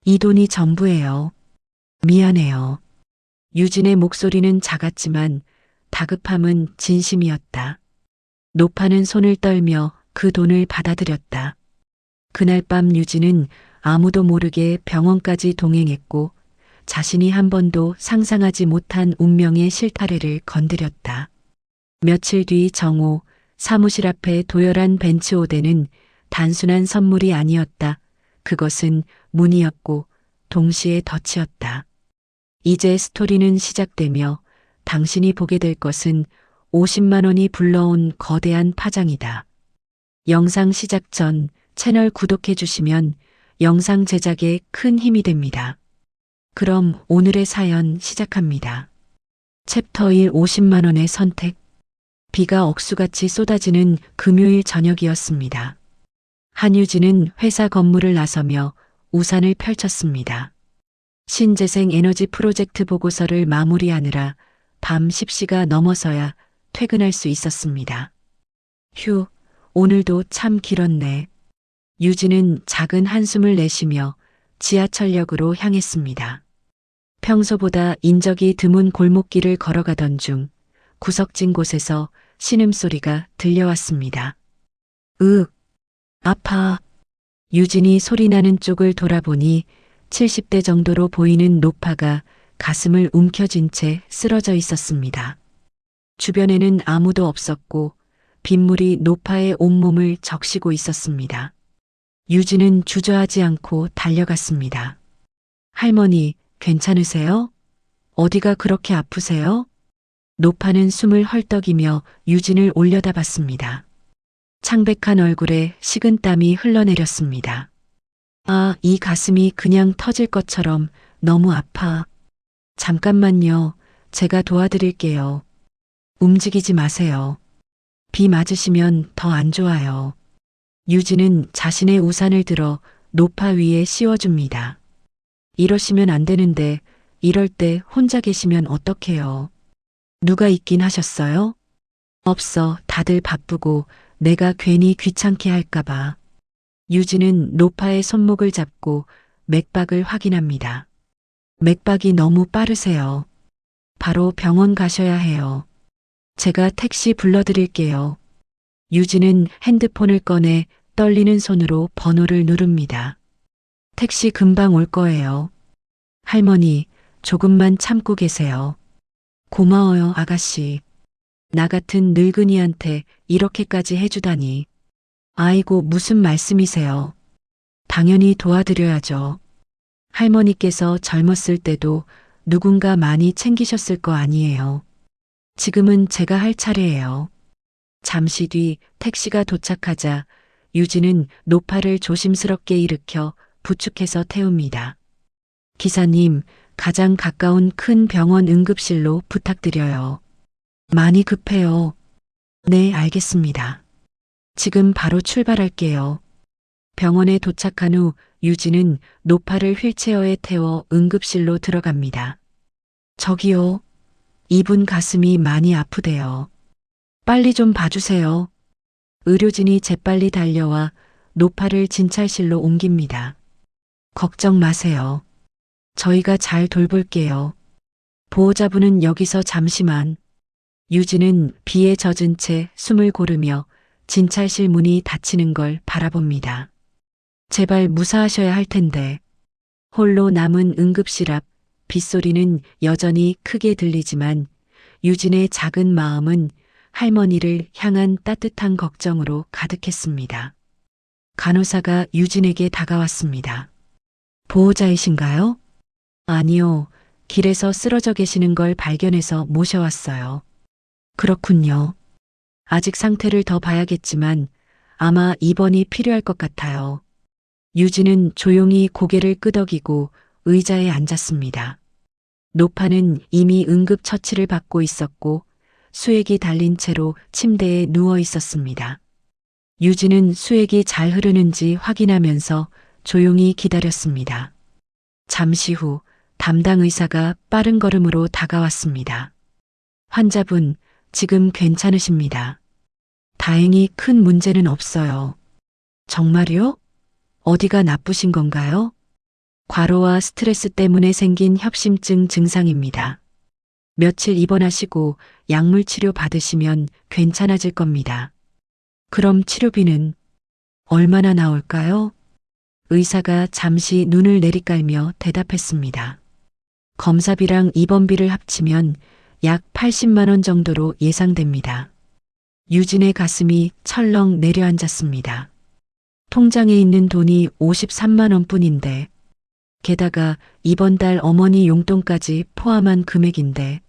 이 돈이 전부예요. 미안해요. 유진의 목소리는 작았지만 다급함은 진심이었다. 노파는 손을 떨며 그 돈을 받아들였다. 그날 밤 유진은 아무도 모르게 병원까지 동행했고 자신이 한 번도 상상하지 못한 운명의 실타래를 건드렸다. 며칠 뒤 정오 사무실 앞에 도열한 벤츠오대는 단순한 선물이 아니었다. 그것은 문이었고 동시에 덫이었다. 이제 스토리는 시작되며 당신이 보게 될 것은 50만 원이 불러온 거대한 파장이다. 영상 시작 전 채널 구독해 주시면 영상 제작에 큰 힘이 됩니다. 그럼 오늘의 사연 시작합니다. 챕터 1 50만 원의 선택. 비가 억수같이 쏟아지는 금요일 저녁이었습니다. 한유진은 회사 건물을 나서며 우산을 펼쳤습니다. 신재생 에너지 프로젝트 보고서를 마무리하느라 밤 10시가 넘어서야 퇴근할 수 있었습니다. 휴, 오늘도 참 길었네. 유진은 작은 한숨을 내쉬며 지하철역으로 향했습니다. 평소보다 인적이 드문 골목길을 걸어가던 중 구석진 곳에서 신음소리가 들려왔습니다. 아파. 유진이 소리나는 쪽을 돌아보니 70대 정도로 보이는 노파가 가슴을 움켜쥔 채 쓰러져 있었습니다. 주변에는 아무도 없었고 빗물이 노파의 온몸을 적시고 있었습니다. 유진은 주저하지 않고 달려갔습니다. 할머니, 괜찮으세요? 어디가 그렇게 아프세요? 노파는 숨을 헐떡이며 유진을 올려다봤습니다. 창백한 얼굴에 식은땀이 흘러내렸습니다. 아, 이 가슴이 그냥 터질 것처럼 너무 아파. 잠깐만요. 제가 도와드릴게요. 움직이지 마세요. 비 맞으시면 더 안 좋아요. 유진은 자신의 우산을 들어 노파 위에 씌워줍니다. 이러시면 안 되는데 이럴 때 혼자 계시면 어떡해요. 누가 있긴 하셨어요? 없어. 다들 바쁘고 내가 괜히 귀찮게 할까봐. 유진은 노파의 손목을 잡고 맥박을 확인합니다. 맥박이 너무 빠르세요. 바로 병원 가셔야 해요. 제가 택시 불러드릴게요. 유진은 핸드폰을 꺼내 떨리는 손으로 번호를 누릅니다. 택시 금방 올 거예요. 할머니, 조금만 참고 계세요. 고마워요, 아가씨. 나 같은 늙은이한테 이렇게까지 해주다니. 아이고, 무슨 말씀이세요. 당연히 도와드려야죠. 할머니께서 젊었을 때도 누군가 많이 챙기셨을 거 아니에요. 지금은 제가 할 차례예요. 잠시 뒤 택시가 도착하자 유진은 노파를 조심스럽게 일으켜 부축해서 태웁니다. 기사님, 가장 가까운 큰 병원 응급실로 부탁드려요. 많이 급해요. 네, 알겠습니다. 지금 바로 출발할게요. 병원에 도착한 후 유진은 노파를 휠체어에 태워 응급실로 들어갑니다. 저기요. 이분 가슴이 많이 아프대요. 빨리 좀 봐주세요. 의료진이 재빨리 달려와 노파를 진찰실로 옮깁니다. 걱정 마세요. 저희가 잘 돌볼게요. 보호자분은 여기서 잠시만. 유진은 비에 젖은 채 숨을 고르며 진찰실 문이 닫히는 걸 바라봅니다. 제발 무사하셔야 할 텐데. 홀로 남은 응급실 앞 빗소리는 여전히 크게 들리지만 유진의 작은 마음은 할머니를 향한 따뜻한 걱정으로 가득했습니다. 간호사가 유진에게 다가왔습니다. 보호자이신가요? 아니요. 길에서 쓰러져 계시는 걸 발견해서 모셔왔어요. 그렇군요. 아직 상태를 더 봐야겠지만 아마 입원이 필요할 것 같아요. 유진은 조용히 고개를 끄덕이고 의자에 앉았습니다. 노파는 이미 응급 처치를 받고 있었고 수액이 달린 채로 침대에 누워 있었습니다. 유진은 수액이 잘 흐르는지 확인하면서 조용히 기다렸습니다. 잠시 후 담당 의사가 빠른 걸음으로 다가왔습니다. 환자분, 지금 괜찮으십니다. 다행히 큰 문제는 없어요. 정말요? 어디가 나쁘신 건가요? 과로와 스트레스 때문에 생긴 협심증 증상입니다. 며칠 입원하시고 약물 치료 받으시면 괜찮아질 겁니다. 그럼 치료비는 얼마나 나올까요? 의사가 잠시 눈을 내리깔며 대답했습니다. 검사비랑 입원비를 합치면 약 80만 원 정도로 예상됩니다. 유진의 가슴이 철렁 내려앉았습니다. 통장에 있는 돈이 53만 원뿐인데 게다가 이번 달 어머니 용돈까지 포함한 금액인데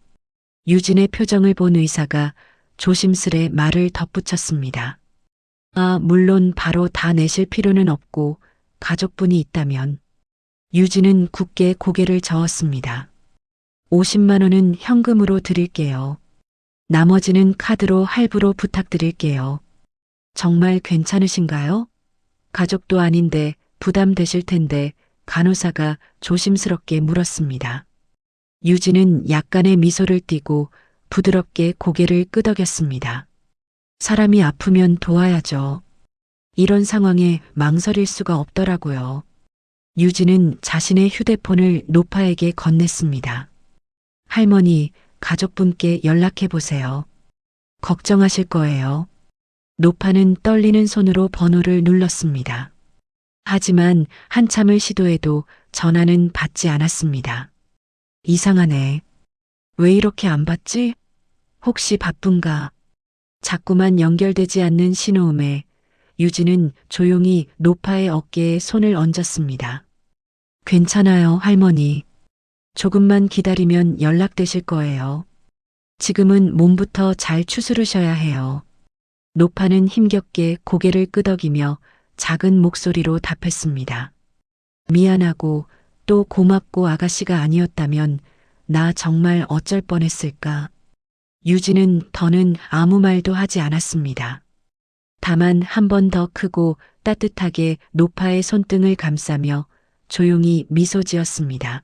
유진의 표정을 본 의사가 조심스레 말을 덧붙였습니다. 물론 바로 다 내실 필요는 없고 가족분이 있다면. 유진은 굳게 고개를 저었습니다. 50만 원은 현금으로 드릴게요. 나머지는 카드로 할부로 부탁드릴게요. 정말 괜찮으신가요? 가족도 아닌데 부담되실 텐데 간호사가 조심스럽게 물었습니다. 유진은 약간의 미소를 띠고 부드럽게 고개를 끄덕였습니다. 사람이 아프면 도와야죠. 이런 상황에 망설일 수가 없더라고요. 유진은 자신의 휴대폰을 노파에게 건넸습니다. 할머니, 가족분께 연락해 보세요. 걱정하실 거예요. 노파는 떨리는 손으로 번호를 눌렀습니다. 하지만 한참을 시도해도 전화는 받지 않았습니다. 이상하네. 왜 이렇게 안 받지? 혹시 바쁜가? 자꾸만 연결되지 않는 신호음에 유진은 조용히 노파의 어깨에 손을 얹었습니다. 괜찮아요, 할머니. 조금만 기다리면 연락되실 거예요. 지금은 몸부터 잘 추스르셔야 해요. 노파는 힘겹게 고개를 끄덕이며 작은 목소리로 답했습니다. 미안하고 또 고맙고 아가씨가 아니었다면 나 정말 어쩔 뻔했을까. 유진은 더는 아무 말도 하지 않았습니다. 다만 한 번 더 크고 따뜻하게 노파의 손등을 감싸며 조용히 미소 지었습니다.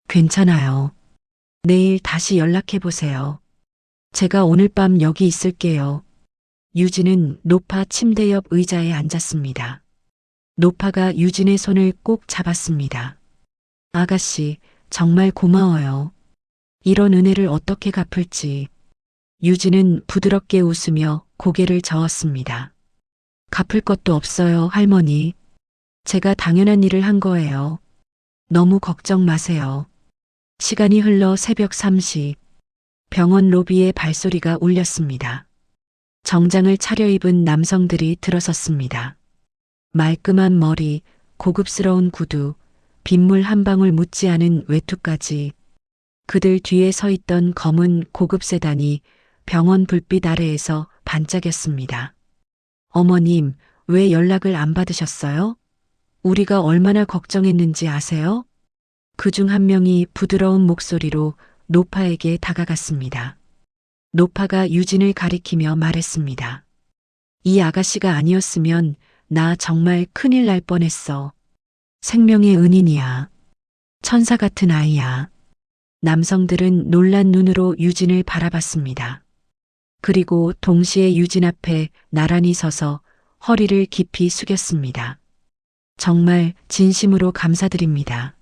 괜찮아요. 내일 다시 연락해 보세요. 제가 오늘 밤 여기 있을게요. 유진은 노파 침대 옆 의자에 앉았습니다. 노파가 유진의 손을 꼭 잡았습니다. 아가씨, 정말 고마워요. 이런 은혜를 어떻게 갚을지. 유진은 부드럽게 웃으며 고개를 저었습니다. 갚을 것도 없어요, 할머니. 제가 당연한 일을 한 거예요. 너무 걱정 마세요. 시간이 흘러 새벽 3시, 병원 로비에 발소리가 울렸습니다. 정장을 차려입은 남성들이 들어섰습니다. 말끔한 머리, 고급스러운 구두, 빗물 한 방울 묻지 않은 외투까지. 그들 뒤에 서 있던 검은 고급 세단이 병원 불빛 아래에서 반짝였습니다. 어머님, 왜 연락을 안 받으셨어요? 우리가 얼마나 걱정했는지 아세요? 그중 한 명이 부드러운 목소리로 노파에게 다가갔습니다. 노파가 유진을 가리키며 말했습니다. 이 아가씨가 아니었으면 나 정말 큰일 날 뻔했어. 생명의 은인이야. 천사 같은 아이야. 남성들은 놀란 눈으로 유진을 바라봤습니다. 그리고 동시에 유진 앞에 나란히 서서 허리를 깊이 숙였습니다. 정말 진심으로 감사드립니다.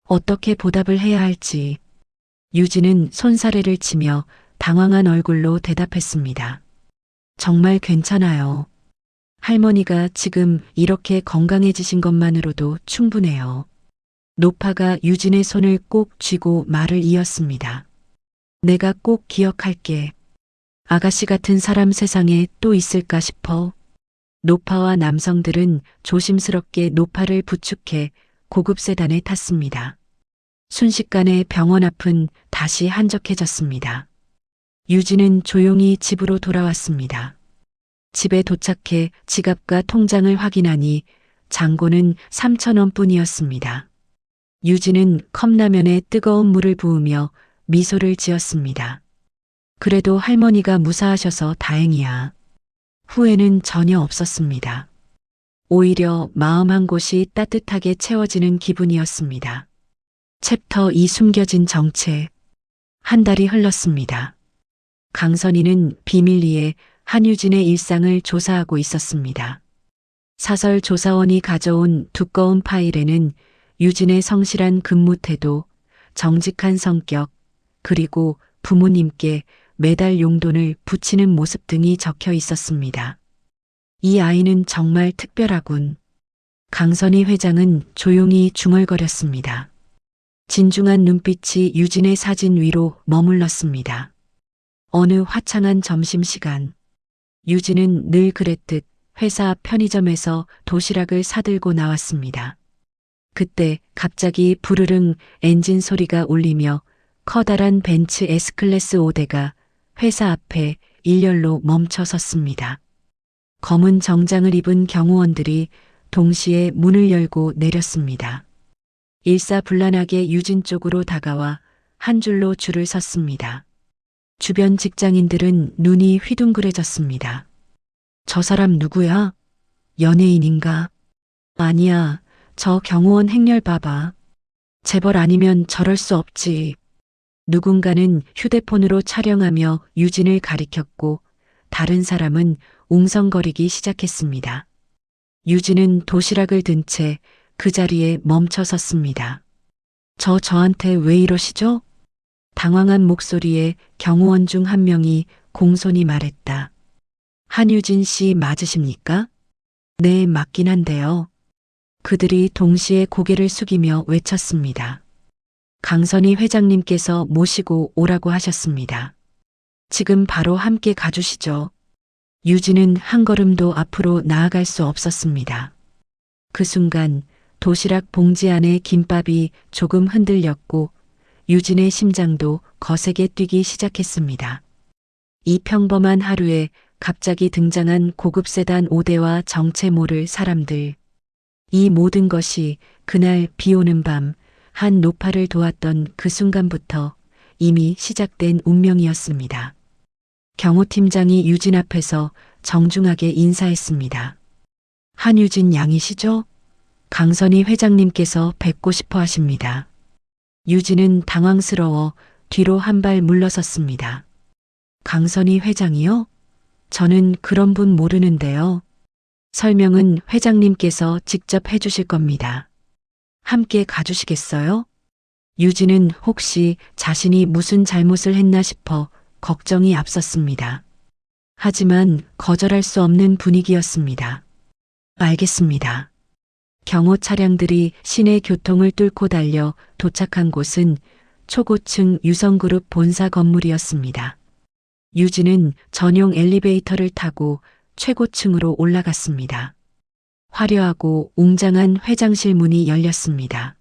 어떻게 보답을 해야 할지. 유진은 손사래를 치며 당황한 얼굴로 대답했습니다. 정말 괜찮아요. 할머니가 지금 이렇게 건강해지신 것만으로도 충분해요. 노파가 유진의 손을 꼭 쥐고 말을 이었습니다. 내가 꼭 기억할게. 아가씨 같은 사람 세상에 또 있을까 싶어. 노파와 남성들은 조심스럽게 노파를 부축해 고급 세단에 탔습니다. 순식간에 병원 앞은 다시 한적해졌습니다. 유진은 조용히 집으로 돌아왔습니다. 집에 도착해 지갑과 통장을 확인하니 잔고는 3,000원 뿐이었습니다. 유진은 컵라면에 뜨거운 물을 부으며 미소를 지었습니다. 그래도 할머니가 무사하셔서 다행이야. 후회는 전혀 없었습니다. 오히려 마음 한 곳이 따뜻하게 채워지는 기분이었습니다. 챕터 2 숨겨진 정체. 한 달이 흘렀습니다. 강선희는 비밀리에 한유진의 일상을 조사하고 있었습니다. 사설 조사원이 가져온 두꺼운 파일에는 유진의 성실한 근무 태도, 정직한 성격, 그리고 부모님께 매달 용돈을 붙이는 모습 등이 적혀 있었습니다. 이 아이는 정말 특별하군. 강선희 회장은 조용히 중얼거렸습니다. 진중한 눈빛이 유진의 사진 위로 머물렀습니다. 어느 화창한 점심시간, 유진은 늘 그랬듯 회사 앞 편의점에서 도시락을 사들고 나왔습니다. 그때 갑자기 부르릉 엔진 소리가 울리며 커다란 벤츠 S클래스 5대가 회사 앞에 일렬로 멈춰 섰습니다. 검은 정장을 입은 경호원들이 동시에 문을 열고 내렸습니다. 일사불란하게 유진 쪽으로 다가와 한 줄로 줄을 섰습니다. 주변 직장인들은 눈이 휘둥그레졌습니다. 저 사람 누구야? 연예인인가? 아니야, 저 경호원 행렬 봐봐. 재벌 아니면 저럴 수 없지. 누군가는 휴대폰으로 촬영하며 유진을 가리켰고 다른 사람은 웅성거리기 시작했습니다. 유진은 도시락을 든 채 그 자리에 멈춰 섰습니다. 저한테 왜 이러시죠? 당황한 목소리에 경호원 중 한 명이 공손히 말했다. 한유진 씨 맞으십니까? 네, 맞긴 한데요. 그들이 동시에 고개를 숙이며 외쳤습니다. 강선희 회장님께서 모시고 오라고 하셨습니다. 지금 바로 함께 가주시죠. 유진은 한 걸음도 앞으로 나아갈 수 없었습니다. 그 순간 도시락 봉지 안에 김밥이 조금 흔들렸고 유진의 심장도 거세게 뛰기 시작했습니다. 이 평범한 하루에 갑자기 등장한 고급 세단 5대와 정체 모를 사람들. 이 모든 것이 그날 비 오는 밤 한 노파를 도왔던 그 순간부터 이미 시작된 운명이었습니다. 경호팀장이 유진 앞에서 정중하게 인사했습니다. 한유진 양이시죠? 강선희 회장님께서 뵙고 싶어 하십니다. 유진은 당황스러워 뒤로 한 발 물러섰습니다. 강선희 회장이요? 저는 그런 분 모르는데요. 설명은 회장님께서 직접 해주실 겁니다. 함께 가주시겠어요? 유진은 혹시 자신이 무슨 잘못을 했나 싶어 걱정이 앞섰습니다. 하지만 거절할 수 없는 분위기였습니다. 알겠습니다. 경호 차량들이 시내 교통을 뚫고 달려 도착한 곳은 초고층 유성그룹 본사 건물이었습니다. 유진은 전용 엘리베이터를 타고 최고층으로 올라갔습니다. 화려하고 웅장한 회장실 문이 열렸습니다.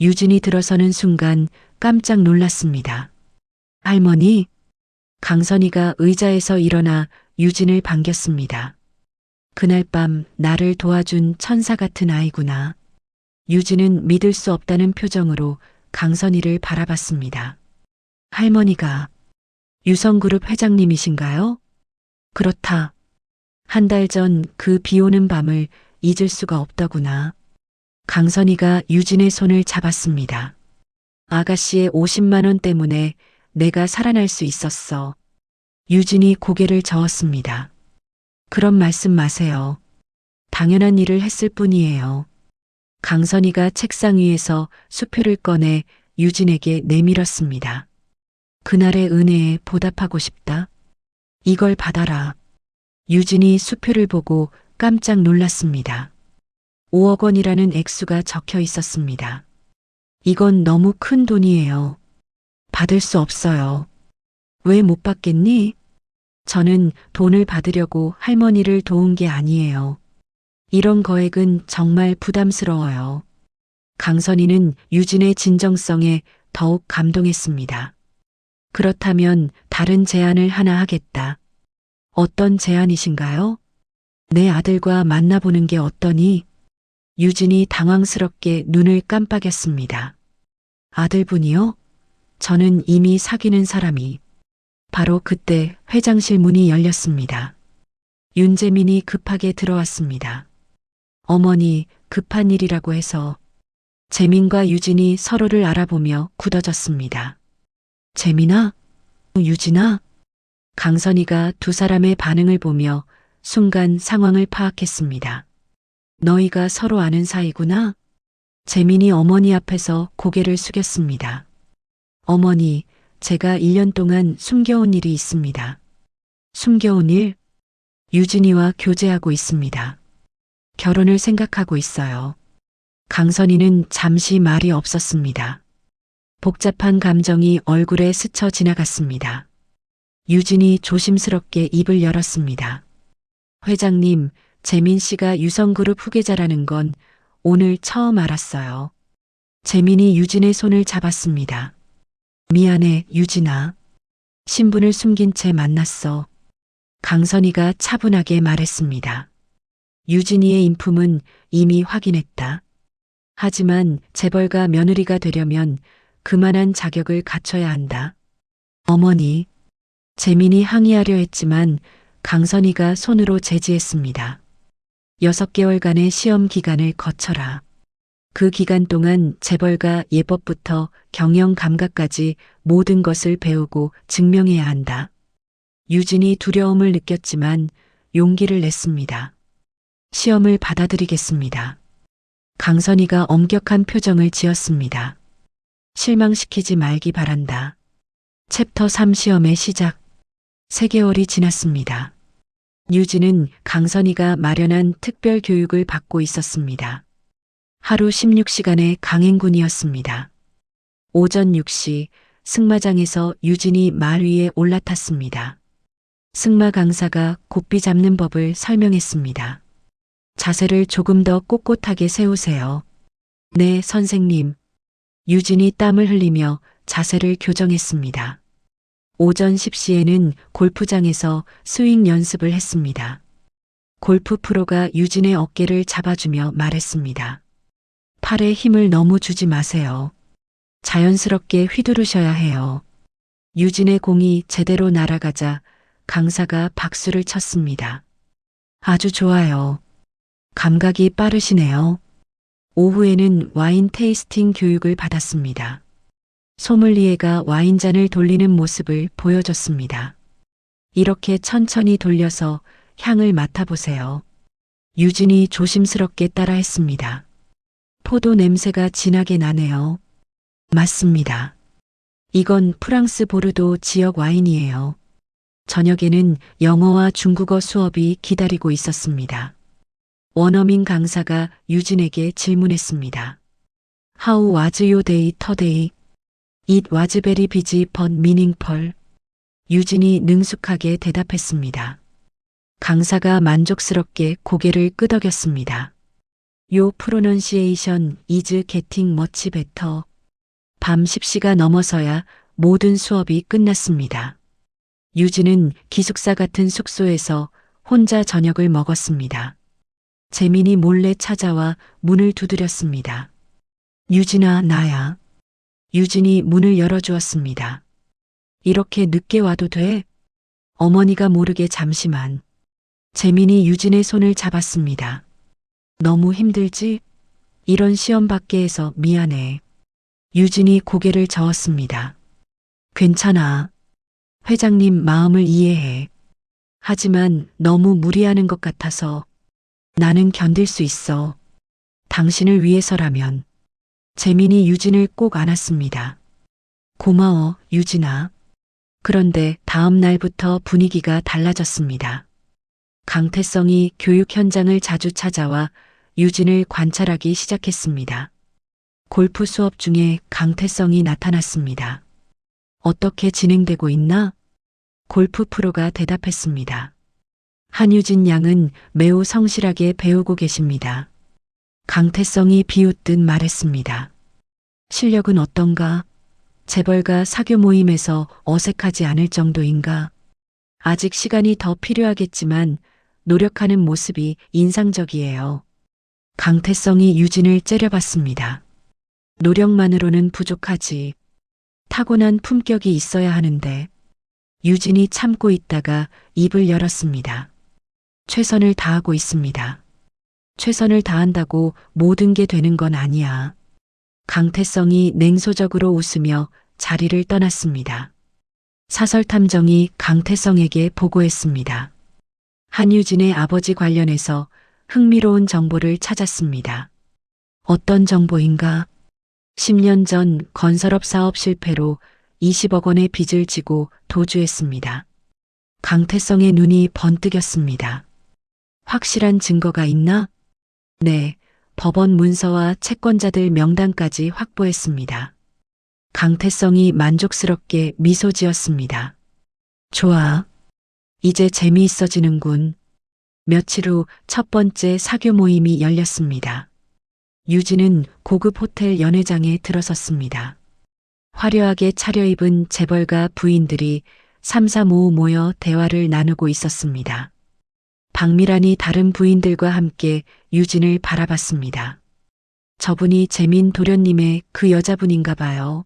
유진이 들어서는 순간 깜짝 놀랐습니다. 할머니? 강선희가 의자에서 일어나 유진을 반겼습니다. 그날 밤 나를 도와준 천사 같은 아이구나. 유진은 믿을 수 없다는 표정으로 강선희를 바라봤습니다. 할머니가 유성그룹 회장님이신가요? 그렇다. 한 달 전 그 비 오는 밤을 잊을 수가 없더구나. 강선희가 유진의 손을 잡았습니다. 아가씨의 50만 원 때문에 내가 살아날 수 있었어. 유진이 고개를 저었습니다. 그런 말씀 마세요. 당연한 일을 했을 뿐이에요. 강선희가 책상 위에서 수표를 꺼내 유진에게 내밀었습니다. 그날의 은혜에 보답하고 싶다. 이걸 받아라. 유진이 수표를 보고 깜짝 놀랐습니다. 5억 원이라는 액수가 적혀 있었습니다. 이건 너무 큰 돈이에요. 받을 수 없어요. 왜 못 받겠니? 저는 돈을 받으려고 할머니를 도운 게 아니에요. 이런 거액은 정말 부담스러워요. 강선희는 유진의 진정성에 더욱 감동했습니다. 그렇다면 다른 제안을 하나 하겠다. 어떤 제안이신가요? 내 아들과 만나보는 게 어떠니? 유진이 당황스럽게 눈을 깜빡였습니다. 아들분이요? 저는 이미 사귀는 사람이. 바로 그때 회장실 문이 열렸습니다. 윤재민이 급하게 들어왔습니다. 어머니, 급한 일이라고 해서. 재민과 유진이 서로를 알아보며 굳어졌습니다. 재민아? 유진아? 강선희가 두 사람의 반응을 보며 순간 상황을 파악했습니다. 너희가 서로 아는 사이구나? 재민이 어머니 앞에서 고개를 숙였습니다. 어머니, 제가 1년 동안 숨겨온 일이 있습니다. 숨겨온 일? 유진이와 교제하고 있습니다. 결혼을 생각하고 있어요. 강선희는 잠시 말이 없었습니다. 복잡한 감정이 얼굴에 스쳐 지나갔습니다. 유진이 조심스럽게 입을 열었습니다. 회장님, 재민 씨가 유성그룹 후계자라는 건 오늘 처음 알았어요. 재민이 유진의 손을 잡았습니다. 미안해, 유진아. 신분을 숨긴 채 만났어. 강선희가 차분하게 말했습니다. 유진이의 인품은 이미 확인했다. 하지만 재벌가 며느리가 되려면 그만한 자격을 갖춰야 한다. 어머니, 재민이 항의하려 했지만 강선희가 손으로 제지했습니다. 6개월간의 시험 기간을 거쳐라. 그 기간 동안 재벌가 예법부터 경영 감각까지 모든 것을 배우고 증명해야 한다. 유진이 두려움을 느꼈지만 용기를 냈습니다. 시험을 받아들이겠습니다. 강선희가 엄격한 표정을 지었습니다. 실망시키지 말기 바란다. 챕터 3 시험의 시작. 3개월이 지났습니다. 유진은 강선희가 마련한 특별 교육을 받고 있었습니다. 하루 16시간의 강행군이었습니다. 오전 6시 승마장에서 유진이 말 위에 올라탔습니다. 승마 강사가 고삐 잡는 법을 설명했습니다. 자세를 조금 더 꼿꼿하게 세우세요. 네, 선생님. 유진이 땀을 흘리며 자세를 교정했습니다. 오전 10시에는 골프장에서 스윙 연습을 했습니다. 골프 프로가 유진의 어깨를 잡아주며 말했습니다. 팔에 힘을 너무 주지 마세요. 자연스럽게 휘두르셔야 해요. 유진의 공이 제대로 날아가자 강사가 박수를 쳤습니다. 아주 좋아요. 감각이 빠르시네요. 오후에는 와인 테이스팅 교육을 받았습니다. 소믈리에가 와인잔을 돌리는 모습을 보여줬습니다. 이렇게 천천히 돌려서 향을 맡아보세요. 유진이 조심스럽게 따라했습니다. 포도 냄새가 진하게 나네요. 맞습니다. 이건 프랑스 보르도 지역 와인이에요. 저녁에는 영어와 중국어 수업이 기다리고 있었습니다. 원어민 강사가 유진에게 질문했습니다. How was your day today? It was very busy but meaningful. 유진이 능숙하게 대답했습니다. 강사가 만족스럽게 고개를 끄덕였습니다. Your pronunciation is getting much better. 밤 10시가 넘어서야 모든 수업이 끝났습니다. 유진은 기숙사 같은 숙소에서 혼자 저녁을 먹었습니다. 재민이 몰래 찾아와 문을 두드렸습니다. 유진아, 나야. 유진이 문을 열어주었습니다. 이렇게 늦게 와도 돼? 어머니가 모르게 잠시만. 재민이 유진의 손을 잡았습니다. 너무 힘들지? 이런 시험 받게 해서 미안해. 유진이 고개를 저었습니다. 괜찮아. 회장님 마음을 이해해. 하지만 너무 무리하는 것 같아서 나는 견딜 수 있어. 당신을 위해서라면. 재민이 유진을 꼭 안았습니다. 고마워, 유진아. 그런데 다음 날부터 분위기가 달라졌습니다. 강태성이 교육 현장을 자주 찾아와 유진을 관찰하기 시작했습니다. 골프 수업 중에 강태성이 나타났습니다. 어떻게 진행되고 있나? 골프 프로가 대답했습니다. 한유진 양은 매우 성실하게 배우고 계십니다. 강태성이 비웃듯 말했습니다. 실력은 어떤가? 재벌가 사교 모임에서 어색하지 않을 정도인가? 아직 시간이 더 필요하겠지만 노력하는 모습이 인상적이에요. 강태성이 유진을 째려봤습니다. 노력만으로는 부족하지. 타고난 품격이 있어야 하는데. 유진이 참고 있다가 입을 열었습니다. 최선을 다하고 있습니다. 최선을 다한다고 모든 게 되는 건 아니야. 강태성이 냉소적으로 웃으며 자리를 떠났습니다. 사설탐정이 강태성에게 보고했습니다. 한유진의 아버지 관련해서 흥미로운 정보를 찾았습니다. 어떤 정보인가? 10년 전 건설업 사업 실패로 20억 원의 빚을 지고 도주했습니다. 강태성의 눈이 번뜩였습니다. 확실한 증거가 있나? 네, 법원 문서와 채권자들 명단까지 확보했습니다. 강태성이 만족스럽게 미소 지었습니다. 좋아. 이제 재미있어지는군. 며칠 후 첫 번째 사교 모임이 열렸습니다. 유진은 고급 호텔 연회장에 들어섰습니다. 화려하게 차려입은 재벌가 부인들이 삼삼오오 모여 대화를 나누고 있었습니다. 박미란이 다른 부인들과 함께 유진을 바라봤습니다. 저분이 재민 도련님의 그 여자분인가 봐요.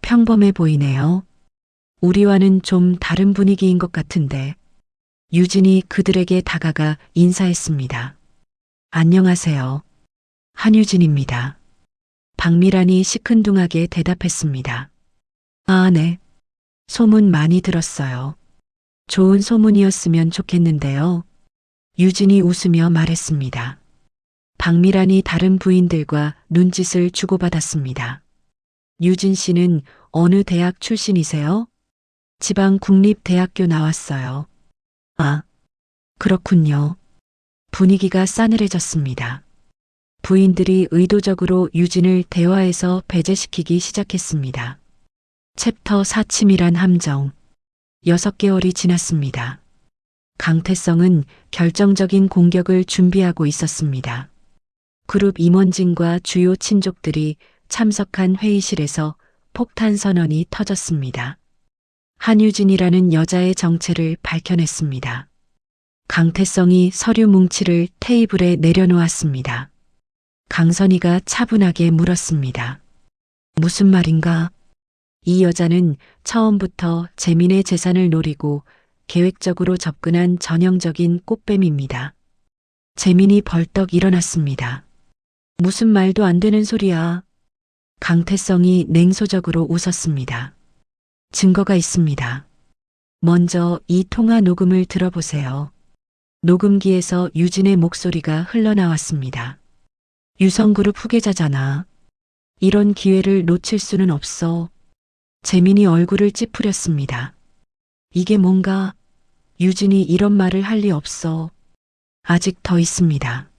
평범해 보이네요. 우리와는 좀 다른 분위기인 것 같은데. 유진이 그들에게 다가가 인사했습니다. 안녕하세요. 한유진입니다. 박미란이 시큰둥하게 대답했습니다. 아, 네. 소문 많이 들었어요. 좋은 소문이었으면 좋겠는데요. 유진이 웃으며 말했습니다. 박미란이 다른 부인들과 눈짓을 주고받았습니다. 유진 씨는 어느 대학 출신이세요? 지방 국립대학교 나왔어요. 아, 그렇군요. 분위기가 싸늘해졌습니다. 부인들이 의도적으로 유진을 대화에서 배제시키기 시작했습니다. 챕터 4 치밀한 함정. 6개월이 지났습니다. 강태성은 결정적인 공격을 준비하고 있었습니다. 그룹 임원진과 주요 친족들이 참석한 회의실에서 폭탄 선언이 터졌습니다. 한유진이라는 여자의 정체를 밝혀냈습니다. 강태성이 서류 뭉치를 테이블에 내려놓았습니다. 강선희가 차분하게 물었습니다. 무슨 말인가? 이 여자는 처음부터 재민의 재산을 노리고 계획적으로 접근한 전형적인 꽃뱀입니다. 재민이 벌떡 일어났습니다. 무슨 말도 안 되는 소리야. 강태성이 냉소적으로 웃었습니다. 증거가 있습니다. 먼저 이 통화 녹음을 들어보세요. 녹음기에서 유진의 목소리가 흘러나왔습니다. 유성그룹 후계자잖아. 이런 기회를 놓칠 수는 없어. 재민이 얼굴을 찌푸렸습니다. 이게 뭔가? 유진이 이런 말을 할 리 없어. 아직 더 있습니다.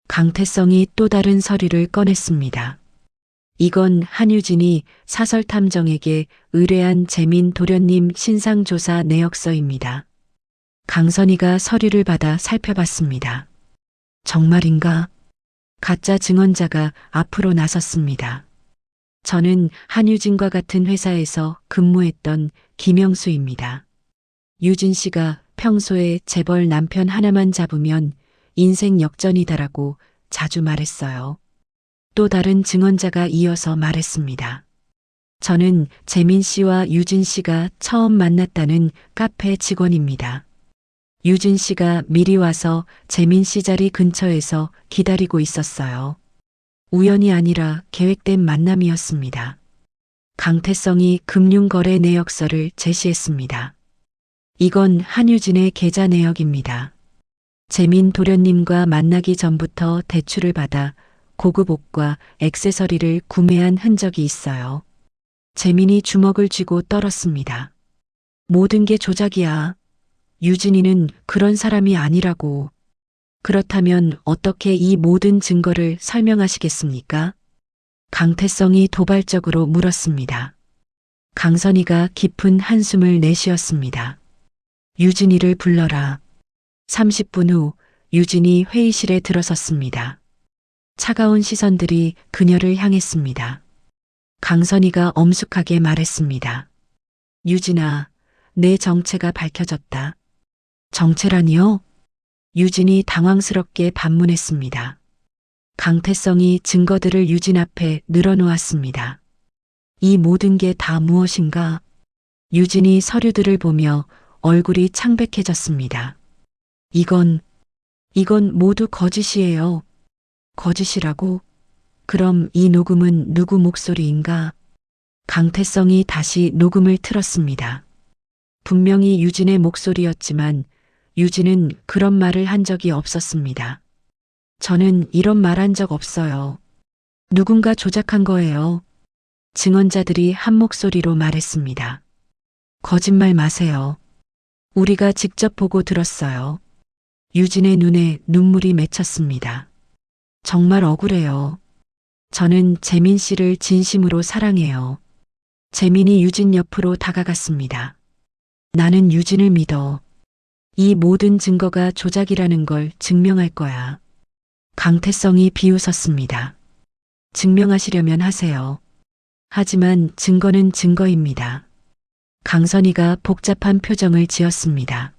강태성이 또 다른 서류를 꺼냈습니다. 이건 한유진이 사설탐정에게 의뢰한 재민 도련님 신상조사 내역서입니다. 강선희가 서류를 받아 살펴봤습니다. 정말인가? 가짜 증언자가 앞으로 나섰습니다. 저는 한유진과 같은 회사에서 근무했던 김영수입니다. 유진 씨가 평소에 재벌 남편 하나만 잡으면 인생 역전이다라고 자주 말했어요. 또 다른 증언자가 이어서 말했습니다. 저는 재민 씨와 유진 씨가 처음 만났다는 카페 직원입니다. 유진 씨가 미리 와서 재민 씨 자리 근처에서 기다리고 있었어요. 우연이 아니라 계획된 만남이었습니다. 강태성이 금융거래 내역서를 제시했습니다. 이건 한유진의 계좌 내역입니다. 재민 도련님과 만나기 전부터 대출을 받아 고급 옷과 액세서리를 구매한 흔적이 있어요. 재민이 주먹을 쥐고 떨었습니다. 모든 게 조작이야. 유진이는 그런 사람이 아니라고. 그렇다면 어떻게 이 모든 증거를 설명하시겠습니까? 강태성이 도발적으로 물었습니다. 강선희가 깊은 한숨을 내쉬었습니다. 유진이를 불러라. 30분 후 유진이 회의실에 들어섰습니다. 차가운 시선들이 그녀를 향했습니다. 강선희가 엄숙하게 말했습니다. 유진아, 내 정체가 밝혀졌다. 정체라니요? 유진이 당황스럽게 반문했습니다. 강태성이 증거들을 유진 앞에 늘어놓았습니다. 이 모든 게 다 무엇인가? 유진이 서류들을 보며 얼굴이 창백해졌습니다. 이건 모두 거짓이에요. 거짓이라고? 그럼 이 녹음은 누구 목소리인가? 강태성이 다시 녹음을 틀었습니다. 분명히 유진의 목소리였지만 유진은 그런 말을 한 적이 없었습니다. 저는 이런 말 한 적 없어요. 누군가 조작한 거예요. 증언자들이 한 목소리로 말했습니다. 거짓말 마세요. 우리가 직접 보고 들었어요. 유진의 눈에 눈물이 맺혔습니다. 정말 억울해요. 저는 재민 씨를 진심으로 사랑해요. 재민이 유진 옆으로 다가갔습니다. 나는 유진을 믿어. 이 모든 증거가 조작이라는 걸 증명할 거야. 강태성이 비웃었습니다. 증명하시려면 하세요. 하지만 증거는 증거입니다. 강선희가 복잡한 표정을 지었습니다.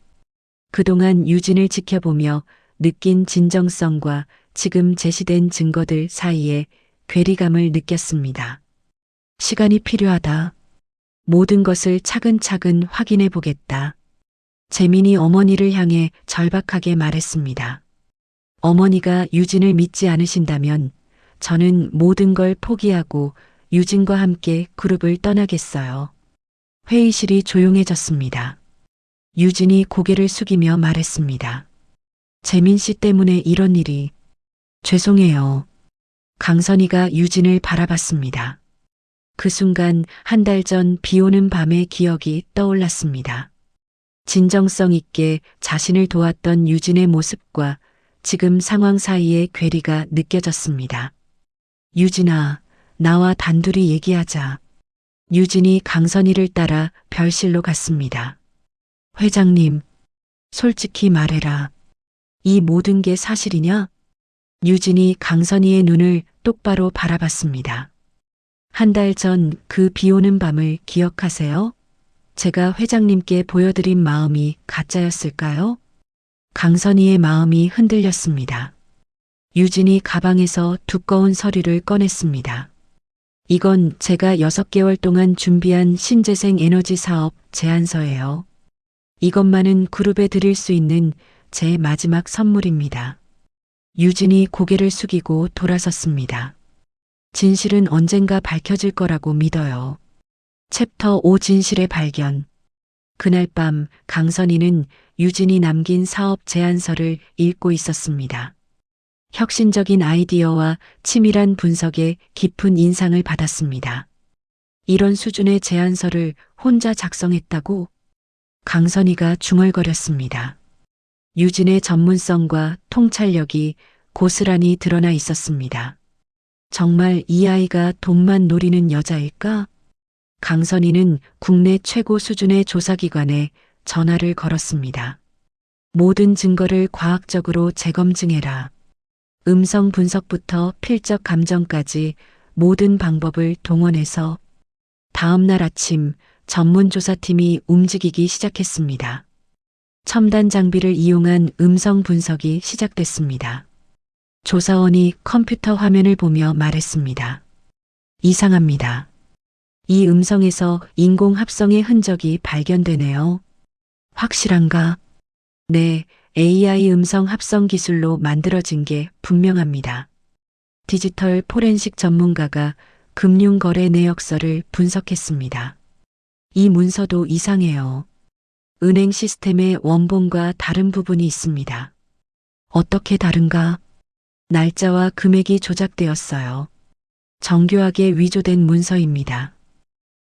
그동안 유진을 지켜보며 느낀 진정성과 지금 제시된 증거들 사이에 괴리감을 느꼈습니다. 시간이 필요하다. 모든 것을 차근차근 확인해 보겠다. 재민이 어머니를 향해 절박하게 말했습니다. 어머니가 유진을 믿지 않으신다면 저는 모든 걸 포기하고 유진과 함께 그룹을 떠나겠어요. 회의실이 조용해졌습니다. 유진이 고개를 숙이며 말했습니다. 재민 씨 때문에 이런 일이. 죄송해요. 강선희가 유진을 바라봤습니다. 그 순간 한 달 전 비 오는 밤의 기억이 떠올랐습니다. 진정성 있게 자신을 도왔던 유진의 모습과 지금 상황 사이의 괴리가 느껴졌습니다. 유진아, 나와 단둘이 얘기하자. 유진이 강선희를 따라 별실로 갔습니다. 회장님, 솔직히 말해라. 이 모든 게 사실이냐? 유진이 강선희의 눈을 똑바로 바라봤습니다. 한 달 전 그 비 오는 밤을 기억하세요? 제가 회장님께 보여드린 마음이 가짜였을까요? 강선희의 마음이 흔들렸습니다. 유진이 가방에서 두꺼운 서류를 꺼냈습니다. 이건 제가 6개월 동안 준비한 신재생 에너지 사업 제안서예요. 이것만은 그룹에 드릴 수 있는 제 마지막 선물입니다. 유진이 고개를 숙이고 돌아섰습니다. 진실은 언젠가 밝혀질 거라고 믿어요. 챕터 5 진실의 발견. 그날 밤 강선희는 유진이 남긴 사업 제안서를 읽고 있었습니다. 혁신적인 아이디어와 치밀한 분석에 깊은 인상을 받았습니다. 이런 수준의 제안서를 혼자 작성했다고? 강선희가 중얼거렸습니다. 유진의 전문성과 통찰력이 고스란히 드러나 있었습니다. 정말 이 아이가 돈만 노리는 여자일까? 강선희는 국내 최고 수준의 조사기관에 전화를 걸었습니다. 모든 증거를 과학적으로 재검증해라. 음성 분석부터 필적 감정까지 모든 방법을 동원해서 다음 날 아침 전문 조사팀이 움직이기 시작했습니다. 첨단 장비를 이용한 음성 분석이 시작됐습니다. 조사원이 컴퓨터 화면을 보며 말했습니다. 이상합니다. 이 음성에서 인공합성의 흔적이 발견되네요. 확실한가? 네, AI 음성 합성 기술로 만들어진 게 분명합니다. 디지털 포렌식 전문가가 금융거래 내역서를 분석했습니다. 이 문서도 이상해요. 은행 시스템의 원본과 다른 부분이 있습니다. 어떻게 다른가? 날짜와 금액이 조작되었어요. 정교하게 위조된 문서입니다.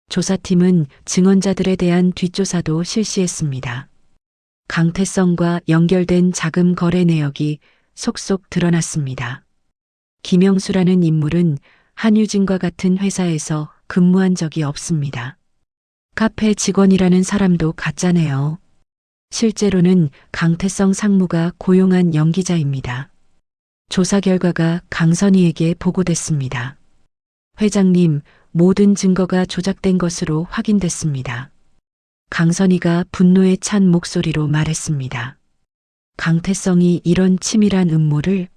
조사팀은 증언자들에 대한 뒷조사도 실시했습니다. 강태성과 연결된 자금 거래 내역이 속속 드러났습니다. 김영수라는 인물은 한유진과 같은 회사에서 근무한 적이 없습니다. 카페 직원이라는 사람도 가짜네요. 실제로는 강태성 상무가 고용한 연기자입니다. 조사 결과가 강선희에게 보고됐습니다. 회장님, 모든 증거가 조작된 것으로 확인됐습니다. 강선희가 분노에 찬 목소리로 말했습니다. 강태성이 이런 치밀한 음모를?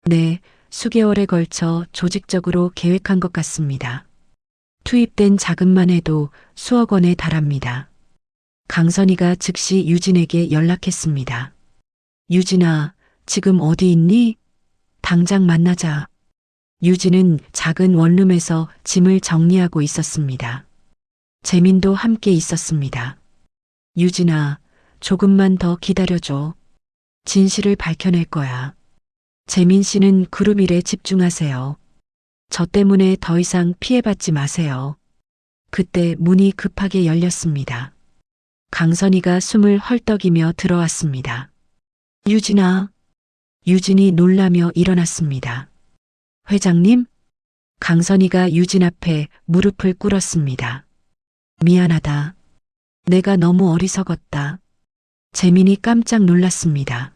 네, 수개월에 걸쳐 조직적으로 계획한 것 같습니다. 투입된 자금만 해도 수억 원에 달합니다. 강선희가 즉시 유진에게 연락했습니다. 유진아, 지금 어디 있니? 당장 만나자. 유진은 작은 원룸에서 짐을 정리하고 있었습니다. 재민도 함께 있었습니다. 유진아, 조금만 더 기다려줘. 진실을 밝혀낼 거야. 재민 씨는 그룹 일에 집중하세요. 저 때문에 더 이상 피해받지 마세요. 그때 문이 급하게 열렸습니다. 강선희가 숨을 헐떡이며 들어왔습니다. 유진아. 유진이 놀라며 일어났습니다. 회장님? 강선희가 유진 앞에 무릎을 꿇었습니다. 미안하다. 내가 너무 어리석었다. 재민이 깜짝 놀랐습니다.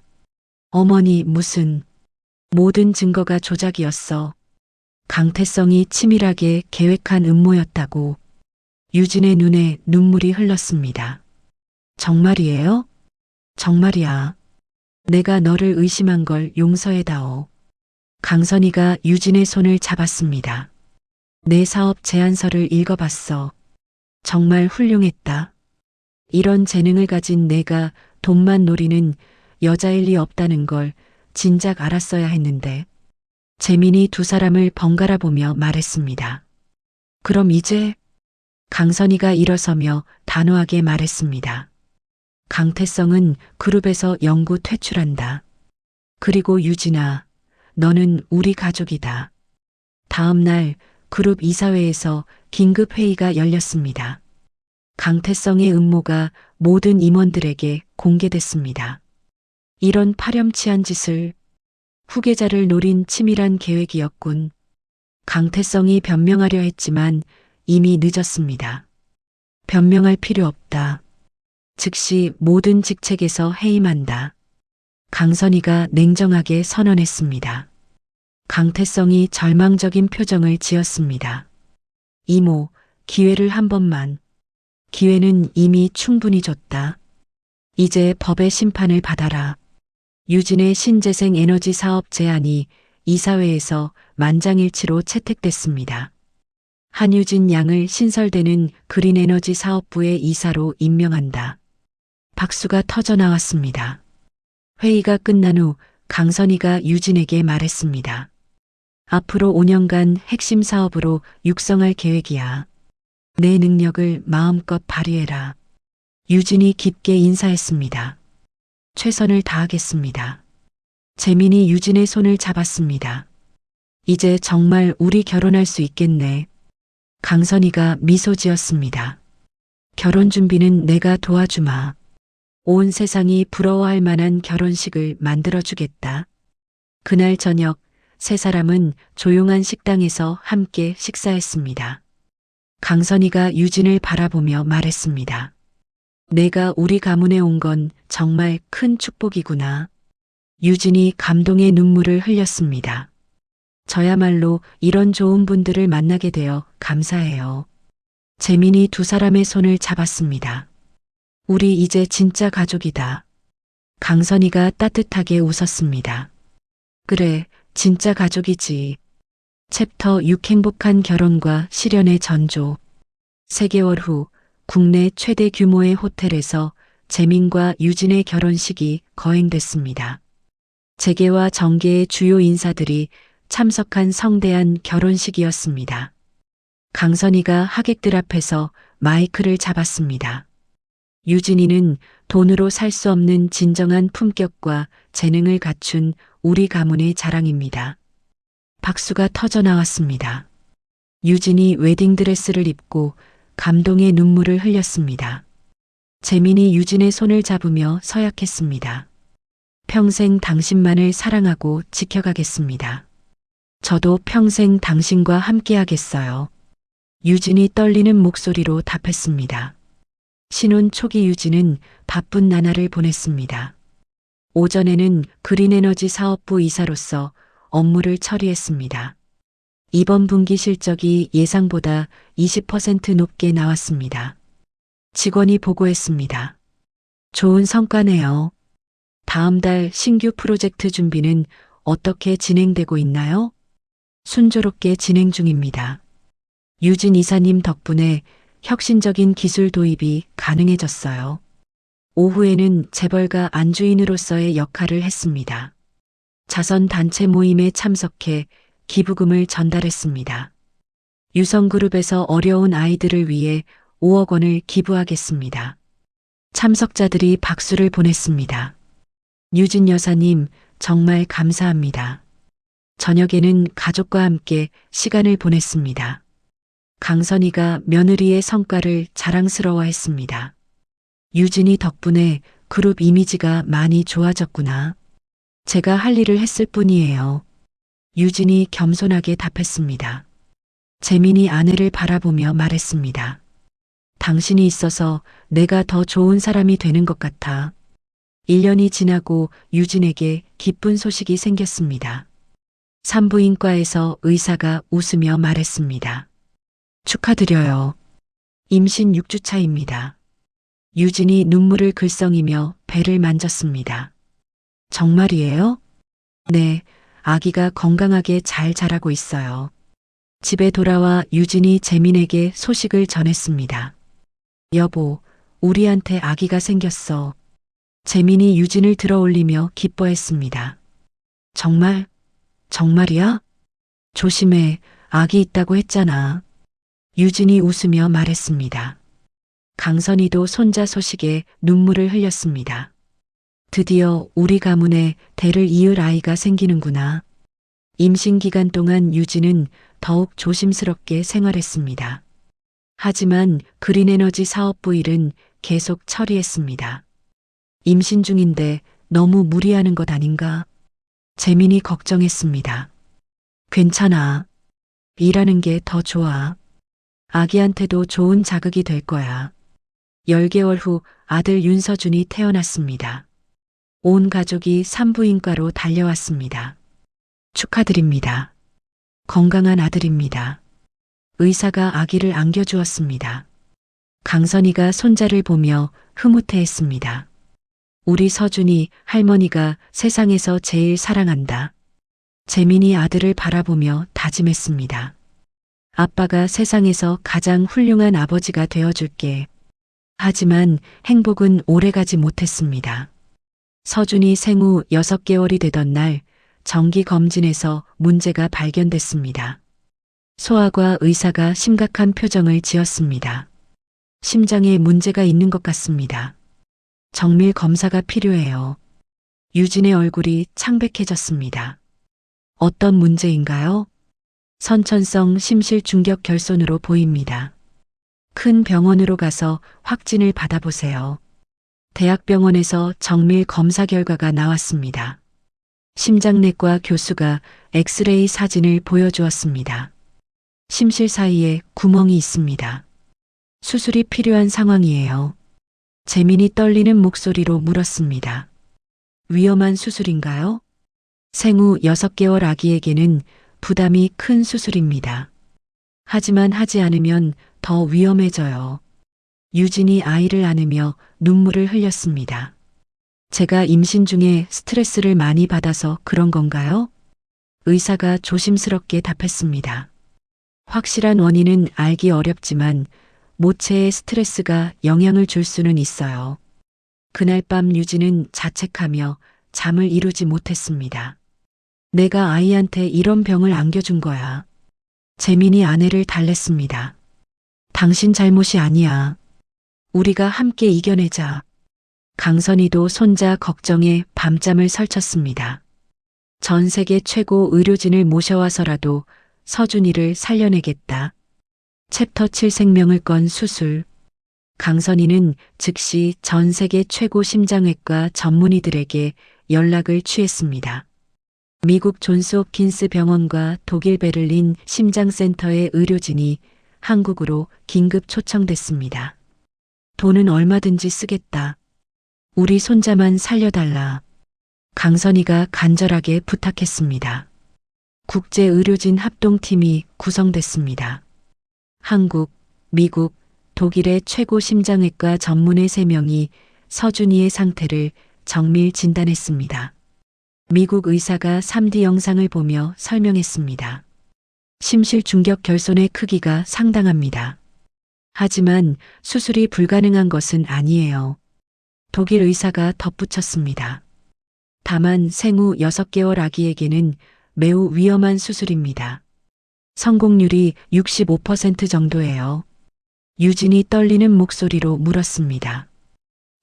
어머니 무슨 모든 증거가 조작이었어. 강태성이 치밀하게 계획한 음모였다고. 유진의 눈에 눈물이 흘렀습니다. 정말이에요? 정말이야. 내가 너를 의심한 걸 용서해다오. 강선희가 유진의 손을 잡았습니다. 내 사업 제안서를 읽어봤어. 정말 훌륭했다. 이런 재능을 가진 내가 돈만 노리는 여자일 리 없다는 걸 진작 알았어야 했는데. 재민이 두 사람을 번갈아 보며 말했습니다. 그럼 이제? 강선희가 일어서며 단호하게 말했습니다. 강태성은 그룹에서 영구 퇴출한다. 그리고 유진아, 너는 우리 가족이다. 다음 날 그룹 이사회에서 긴급 회의가 열렸습니다. 강태성의 음모가 모든 임원들에게 공개됐습니다. 이런 파렴치한 짓을 후계자를 노린 치밀한 계획이었군. 강태성이 변명하려 했지만 이미 늦었습니다. 변명할 필요 없다. 즉시 모든 직책에서 해임한다. 강선희가 냉정하게 선언했습니다. 강태성이 절망적인 표정을 지었습니다. 이모, 기회를 한 번만. 기회는 이미 충분히 줬다. 이제 법의 심판을 받아라. 유진의 신재생 에너지 사업 제안이 이사회에서 만장일치로 채택됐습니다. 한유진 양을 신설되는 그린에너지 사업부의 이사로 임명한다. 박수가 터져 나왔습니다. 회의가 끝난 후 강선희가 유진에게 말했습니다. 앞으로 5년간 핵심 사업으로 육성할 계획이야. 내 능력을 마음껏 발휘해라. 유진이 깊게 인사했습니다. 최선을 다하겠습니다. 재민이 유진의 손을 잡았습니다. 이제 정말 우리 결혼할 수 있겠네. 강선희가 미소 지었습니다. 결혼 준비는 내가 도와주마. 온 세상이 부러워할 만한 결혼식을 만들어주겠다. 그날 저녁 세 사람은 조용한 식당에서 함께 식사했습니다. 강선희가 유진을 바라보며 말했습니다. 내가 우리 가문에 온 건 정말 큰 축복이구나. 유진이 감동의 눈물을 흘렸습니다. 저야말로 이런 좋은 분들을 만나게 되어 감사해요. 재민이 두 사람의 손을 잡았습니다. 우리 이제 진짜 가족이다. 강선희가 따뜻하게 웃었습니다. 그래, 진짜 가족이지. 챕터 6 행복한 결혼과 실연의 전조. 3개월 후 국내 최대 규모의 호텔에서 재민과 유진의 결혼식이 거행됐습니다. 재계와 정계의 주요 인사들이 참석한 성대한 결혼식이었습니다. 강선희가 하객들 앞에서 마이크를 잡았습니다. 유진이는 돈으로 살 수 없는 진정한 품격과 재능을 갖춘 우리 가문의 자랑입니다. 박수가 터져 나왔습니다. 유진이 웨딩드레스를 입고 감동의 눈물을 흘렸습니다. 재민이 유진의 손을 잡으며 서약했습니다. 평생 당신만을 사랑하고 지켜가겠습니다. 저도 평생 당신과 함께하겠어요. 유진이 떨리는 목소리로 답했습니다. 신혼 초기 유진은 바쁜 나날을 보냈습니다. 오전에는 그린에너지 사업부 이사로서 업무를 처리했습니다. 이번 분기 실적이 예상보다 20% 높게 나왔습니다. 직원이 보고했습니다. 좋은 성과네요. 다음 달 신규 프로젝트 준비는 어떻게 진행되고 있나요? 순조롭게 진행 중입니다. 유진 이사님 덕분에 혁신적인 기술 도입이 가능해졌어요. 오후에는 재벌가 안주인으로서의 역할을 했습니다. 자선단체 모임에 참석해 기부금을 전달했습니다. 유성그룹에서 어려운 아이들을 위해 5억 원을 기부하겠습니다. 참석자들이 박수를 보냈습니다. 유진 여사님, 정말 감사합니다. 저녁에는 가족과 함께 시간을 보냈습니다. 강선이가 며느리의 성과를 자랑스러워했습니다. 유진이 덕분에 그룹 이미지가 많이 좋아졌구나. 제가 할 일을 했을 뿐이에요. 유진이 겸손하게 답했습니다. 재민이 아내를 바라보며 말했습니다. 당신이 있어서 내가 더 좋은 사람이 되는 것 같아. 1년이 지나고 유진에게 기쁜 소식이 생겼습니다. 산부인과에서 의사가 웃으며 말했습니다. 축하드려요. 임신 6주 차입니다. 유진이 눈물을 글썽이며 배를 만졌습니다. 정말이에요? 네, 아기가 건강하게 잘 자라고 있어요. 집에 돌아와 유진이 재민에게 소식을 전했습니다. 여보, 우리한테 아기가 생겼어. 재민이 유진을 들어올리며 기뻐했습니다. 정말? 정말이야? 조심해, 아기 있다고 했잖아. 유진이 웃으며 말했습니다. 강선이도 손자 소식에 눈물을 흘렸습니다. 드디어 우리 가문에 대를 이을 아이가 생기는구나. 임신 기간 동안 유진은 더욱 조심스럽게 생활했습니다. 하지만 그린에너지 사업부 일은 계속 처리했습니다. 임신 중인데 너무 무리하는 것 아닌가? 재민이 걱정했습니다. 괜찮아. 일하는 게 더 좋아. 아기한테도 좋은 자극이 될 거야. 10개월 후 아들 윤서준이 태어났습니다. 온 가족이 산부인과로 달려왔습니다. 축하드립니다. 건강한 아들입니다. 의사가 아기를 안겨주었습니다. 강선이가 손자를 보며 흐뭇해했습니다. 우리 서준이 할머니가 세상에서 제일 사랑한다. 재민이 아들을 바라보며 다짐했습니다. 아빠가 세상에서 가장 훌륭한 아버지가 되어줄게. 하지만 행복은 오래가지 못했습니다. 서준이 생후 6개월이 되던 날 정기 검진에서 문제가 발견됐습니다. 소아과 의사가 심각한 표정을 지었습니다. 심장에 문제가 있는 것 같습니다. 정밀 검사가 필요해요. 유진의 얼굴이 창백해졌습니다. 어떤 문제인가요? 선천성 심실 중격 결손으로 보입니다. 큰 병원으로 가서 확진을 받아보세요. 대학병원에서 정밀 검사 결과가 나왔습니다. 심장내과 교수가 엑스레이 사진을 보여주었습니다. 심실 사이에 구멍이 있습니다. 수술이 필요한 상황이에요. 재민이 떨리는 목소리로 물었습니다. 위험한 수술인가요? 생후 6개월 아기에게는 부담이 큰 수술입니다. 하지만 하지 않으면 더 위험해져요. 유진이 아이를 안으며 눈물을 흘렸습니다. 제가 임신 중에 스트레스를 많이 받아서 그런 건가요? 의사가 조심스럽게 답했습니다. 확실한 원인은 알기 어렵지만 모체의 스트레스가 영향을 줄 수는 있어요. 그날 밤 유진은 자책하며 잠을 이루지 못했습니다. 내가 아이한테 이런 병을 안겨준 거야. 재민이 아내를 달랬습니다. 당신 잘못이 아니야. 우리가 함께 이겨내자. 강선이도 손자 걱정에 밤잠을 설쳤습니다. 전 세계 최고 의료진을 모셔와서라도 서준이를 살려내겠다. 챕터 7 생명을 건 수술. 강선이는 즉시 전 세계 최고 심장외과 전문의들에게 연락을 취했습니다. 미국 존스 홉킨스 병원과 독일 베를린 심장센터의 의료진이 한국으로 긴급 초청됐습니다. 돈은 얼마든지 쓰겠다. 우리 손자만 살려달라. 강선이가 간절하게 부탁했습니다. 국제의료진 합동팀이 구성됐습니다. 한국, 미국, 독일의 최고 심장외과 전문의 3명이 서준이의 상태를 정밀 진단했습니다. 미국 의사가 3D 영상을 보며 설명했습니다. 심실 중격 결손의 크기가 상당합니다. 하지만 수술이 불가능한 것은 아니에요. 독일 의사가 덧붙였습니다. 다만 생후 6개월 아기에게는 매우 위험한 수술입니다. 성공률이 65% 정도예요. 유진이 떨리는 목소리로 물었습니다.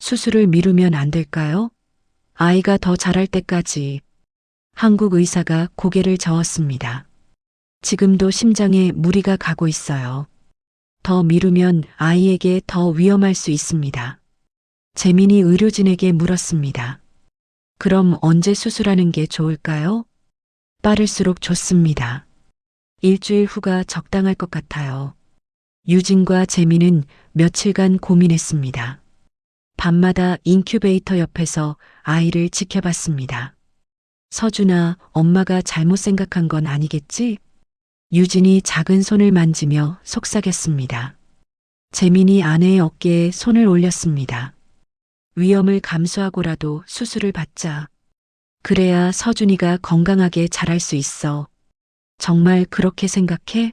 수술을 미루면 안 될까요? 아이가 더 자랄 때까지. 한국 의사가 고개를 저었습니다. 지금도 심장에 무리가 가고 있어요. 더 미루면 아이에게 더 위험할 수 있습니다. 재민이 의료진에게 물었습니다. 그럼 언제 수술하는 게 좋을까요? 빠를수록 좋습니다. 일주일 후가 적당할 것 같아요. 유진과 재민은 며칠간 고민했습니다. 밤마다 인큐베이터 옆에서 아이를 지켜봤습니다. 서준아, 엄마가 잘못 생각한 건 아니겠지? 유진이 작은 손을 만지며 속삭였습니다. 재민이 아내의 어깨에 손을 올렸습니다. 위험을 감수하고라도 수술을 받자. 그래야 서준이가 건강하게 자랄 수 있어. 정말 그렇게 생각해?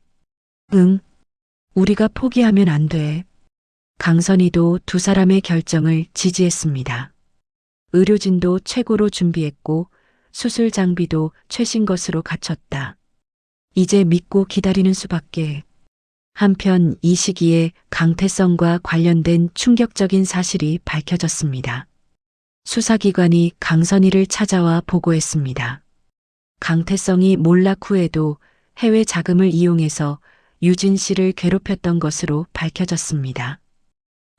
응. 우리가 포기하면 안 돼. 강선이도 두 사람의 결정을 지지했습니다. 의료진도 최고로 준비했고 수술 장비도 최신 것으로 갖췄다. 이제 믿고 기다리는 수밖에. 한편 이 시기에 강태성과 관련된 충격적인 사실이 밝혀졌습니다. 수사기관이 강선희를 찾아와 보고했습니다. 강태성이 몰락 후에도 해외 자금을 이용해서 유진 씨를 괴롭혔던 것으로 밝혀졌습니다.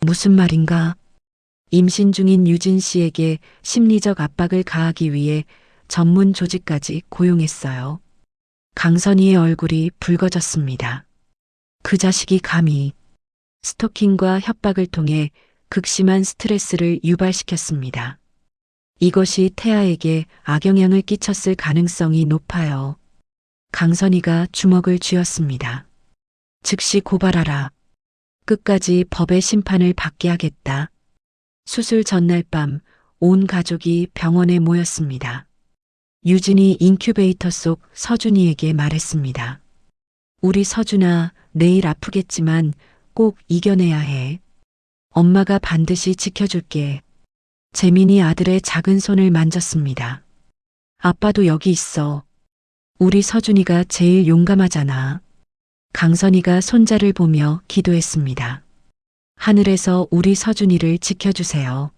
무슨 말인가? 임신 중인 유진 씨에게 심리적 압박을 가하기 위해 전문 조직까지 고용했어요. 강선희의 얼굴이 붉어졌습니다. 그 자식이 감히 스토킹과 협박을 통해 극심한 스트레스를 유발시켰습니다. 이것이 태아에게 악영향을 끼쳤을 가능성이 높아요. 강선희가 주먹을 쥐었습니다. 즉시 고발하라. 끝까지 법의 심판을 받게 하겠다. 수술 전날 밤 온 가족이 병원에 모였습니다. 유진이 인큐베이터 속 서준이에게 말했습니다. 우리 서준아, 내일 아프겠지만 꼭 이겨내야 해. 엄마가 반드시 지켜줄게. 재민이 아들의 작은 손을 만졌습니다. 아빠도 여기 있어. 우리 서준이가 제일 용감하잖아. 강선희가 손자를 보며 기도했습니다. 하늘에서 우리 서준이를 지켜주세요.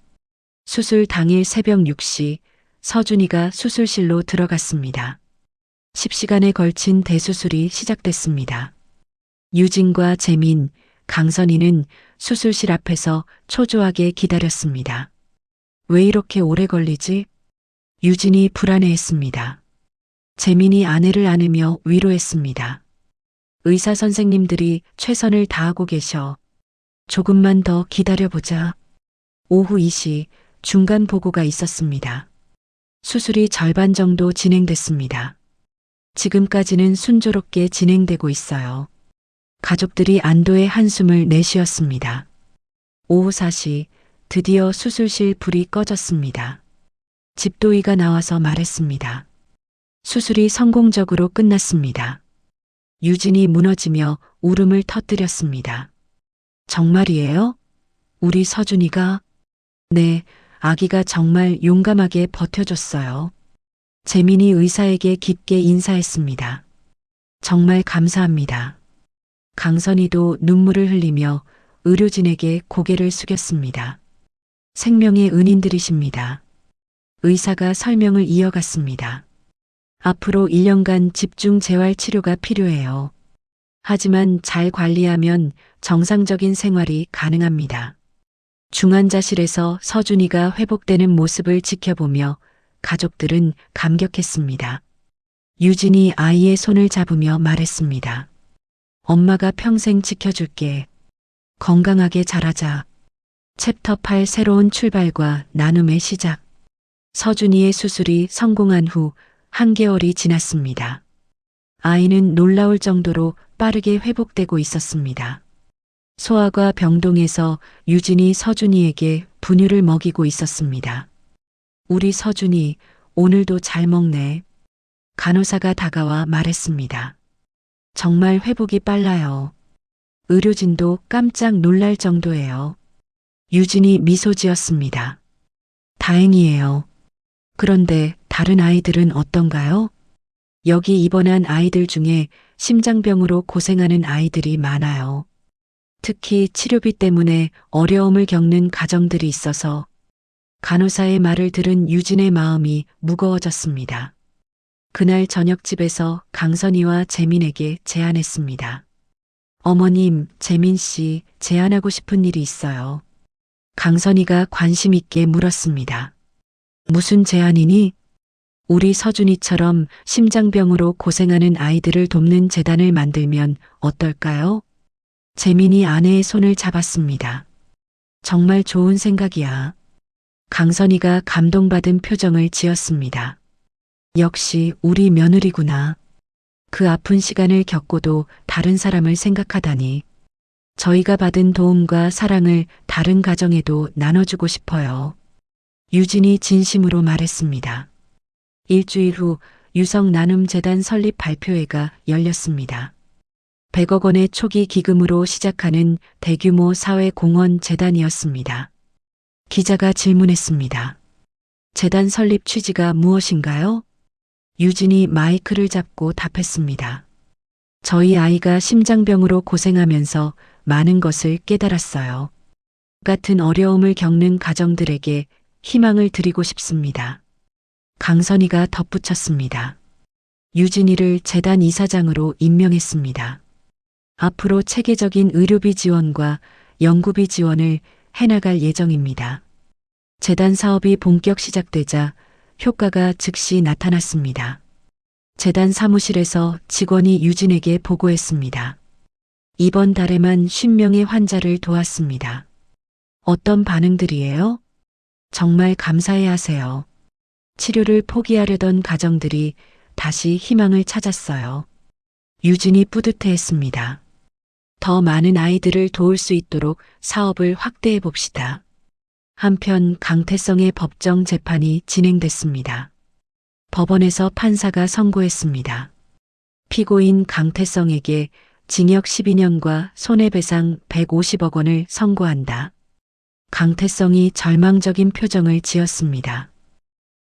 수술 당일 새벽 6시 서준이가 수술실로 들어갔습니다. 10시간에 걸친 대수술이 시작됐습니다. 유진과 재민, 강선희는 수술실 앞에서 초조하게 기다렸습니다. 왜 이렇게 오래 걸리지? 유진이 불안해했습니다. 재민이 아내를 안으며 위로했습니다. 의사 선생님들이 최선을 다하고 계셔. 조금만 더 기다려보자. 오후 2시 중간 보고가 있었습니다. 수술이 절반 정도 진행됐습니다. 지금까지는 순조롭게 진행되고 있어요. 가족들이 안도의 한숨을 내쉬었습니다. 오후 4시 드디어 수술실 불이 꺼졌습니다. 집도의가 나와서 말했습니다. 수술이 성공적으로 끝났습니다. 유진이 무너지며 울음을 터뜨렸습니다. 정말이에요? 우리 서준이가? 네, 아기가 정말 용감하게 버텨줬어요. 재민이 의사에게 깊게 인사했습니다. 정말 감사합니다. 강선희도 눈물을 흘리며 의료진에게 고개를 숙였습니다. 생명의 은인들이십니다. 의사가 설명을 이어갔습니다. 앞으로 1년간 집중 재활 치료가 필요해요. 하지만 잘 관리하면 정상적인 생활이 가능합니다. 중환자실에서 서준이가 회복되는 모습을 지켜보며 가족들은 감격했습니다. 유진이 아이의 손을 잡으며 말했습니다. 엄마가 평생 지켜줄게. 건강하게 자라자. 챕터 8 새로운 출발과 나눔의 시작. 서준이의 수술이 성공한 후 한개월이 지났습니다. 아이는 놀라울 정도로 빠르게 회복되고 있었습니다. 소아과 병동에서 유진이 서준이에게 분유를 먹이고 있었습니다. 우리 서준이 오늘도 잘 먹네. 간호사가 다가와 말했습니다. 정말 회복이 빨라요. 의료진도 깜짝 놀랄 정도예요. 유진이 미소 지었습니다. 다행이에요. 그런데 다른 아이들은 어떤가요? 여기 입원한 아이들 중에 심장병으로 고생하는 아이들이 많아요. 특히 치료비 때문에 어려움을 겪는 가정들이 있어서 간호사의 말을 들은 유진의 마음이 무거워졌습니다. 그날 저녁집에서 강선희와 재민에게 제안했습니다. 어머님, 재민 씨, 제안하고 싶은 일이 있어요. 강선희가 관심 있게 물었습니다. 무슨 제안이니? 우리 서준이처럼 심장병으로 고생하는 아이들을 돕는 재단을 만들면 어떨까요? 재민이 아내의 손을 잡았습니다. 정말 좋은 생각이야. 강선희가 감동받은 표정을 지었습니다. 역시 우리 며느리구나. 그 아픈 시간을 겪고도 다른 사람을 생각하다니. 저희가 받은 도움과 사랑을 다른 가정에도 나눠주고 싶어요. 유진이 진심으로 말했습니다. 일주일 후 유성나눔재단 설립 발표회가 열렸습니다. 100억 원의 초기 기금으로 시작하는 대규모 사회공헌 재단이었습니다. 기자가 질문했습니다. 재단 설립 취지가 무엇인가요? 유진이 마이크를 잡고 답했습니다. 저희 아이가 심장병으로 고생하면서 많은 것을 깨달았어요. 같은 어려움을 겪는 가정들에게 희망을 드리고 싶습니다. 강선희가 덧붙였습니다. 유진이를 재단 이사장으로 임명했습니다. 앞으로 체계적인 의료비 지원과 연구비 지원을 해나갈 예정입니다. 재단 사업이 본격 시작되자 효과가 즉시 나타났습니다. 재단 사무실에서 직원이 유진에게 보고했습니다. 이번 달에만 50명의 환자를 도왔습니다. 어떤 반응들이에요? 정말 감사해 하세요. 치료를 포기하려던 가정들이 다시 희망을 찾았어요. 유진이 뿌듯해했습니다. 더 많은 아이들을 도울 수 있도록 사업을 확대해 봅시다. 한편 강태성의 법정 재판이 진행됐습니다. 법원에서 판사가 선고했습니다. 피고인 강태성에게 징역 12년과 손해배상 150억 원을 선고한다. 강태성이 절망적인 표정을 지었습니다.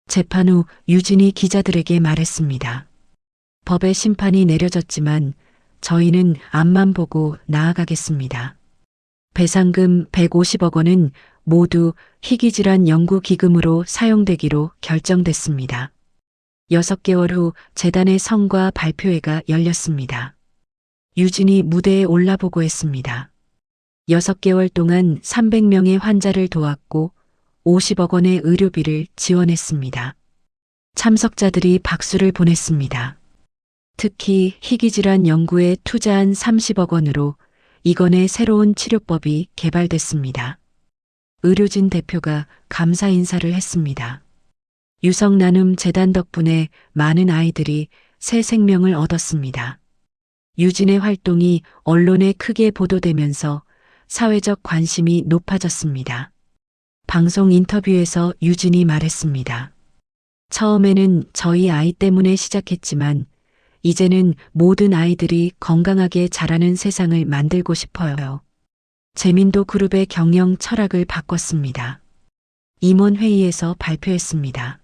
재판 후 유진이 기자들에게 말했습니다. 법의 심판이 내려졌지만 저희는 앞만 보고 나아가겠습니다. 배상금 150억 원은 모두 희귀질환 연구기금으로 사용되기로 결정됐습니다. 6개월 후 재단의 성과 발표회가 열렸습니다. 유진이 무대에 올라보고 했습니다. 6개월 동안 300명의 환자를 도왔고 50억 원의 의료비를 지원했습니다. 참석자들이 박수를 보냈습니다. 특히 희귀질환 연구에 투자한 30억 원으로 이건의 새로운 치료법이 개발됐습니다. 의료진 대표가 감사 인사를 했습니다. 유성나눔 재단 덕분에 많은 아이들이 새 생명을 얻었습니다. 유진의 활동이 언론에 크게 보도되면서 사회적 관심이 높아졌습니다. 방송 인터뷰에서 유진이 말했습니다. 처음에는 저희 아이 때문에 시작했지만 이제는 모든 아이들이 건강하게 자라는 세상을 만들고 싶어요. 재민도 그룹의 경영 철학을 바꿨습니다. 임원회의에서 발표했습니다.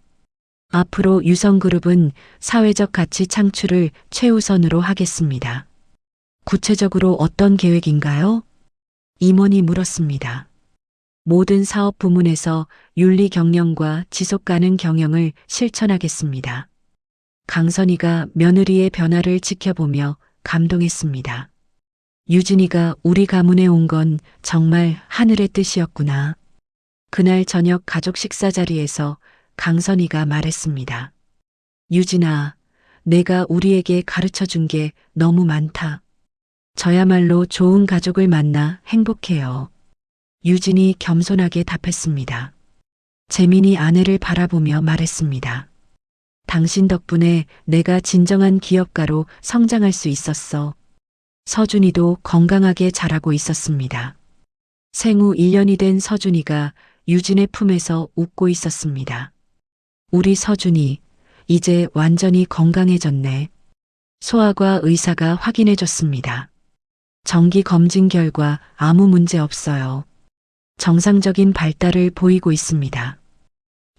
앞으로 유성그룹은 사회적 가치 창출을 최우선으로 하겠습니다. 구체적으로 어떤 계획인가요? 임원이 물었습니다. 모든 사업 부문에서 윤리 경영과 지속 가능 경영을 실천하겠습니다. 강선희가 며느리의 변화를 지켜보며 감동했습니다. 유진이가 우리 가문에 온 건 정말 하늘의 뜻이었구나. 그날 저녁 가족 식사 자리에서 강선희가 말했습니다. 유진아, 내가 우리에게 가르쳐 준 게 너무 많다. 저야말로 좋은 가족을 만나 행복해요. 유진이 겸손하게 답했습니다. 재민이 아내를 바라보며 말했습니다. 당신 덕분에 내가 진정한 기업가로 성장할 수 있었어. 서준이도 건강하게 자라고 있었습니다. 생후 1년이 된 서준이가 유진의 품에서 웃고 있었습니다. 우리 서준이 이제 완전히 건강해졌네. 소아과 의사가 확인해줬습니다. 정기 검진 결과 아무 문제 없어요. 정상적인 발달을 보이고 있습니다.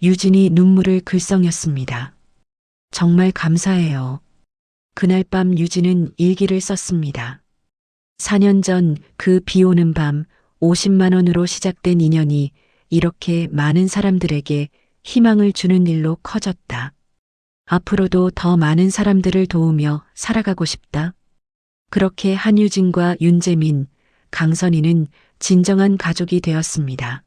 유진이 눈물을 글썽였습니다. 정말 감사해요. 그날 밤 유진은 일기를 썼습니다. 4년 전 그 비 오는 밤 50만 원으로 시작된 인연이 이렇게 많은 사람들에게 희망을 주는 일로 커졌다. 앞으로도 더 많은 사람들을 도우며 살아가고 싶다. 그렇게 한유진과 윤재민, 강선희는 진정한 가족이 되었습니다.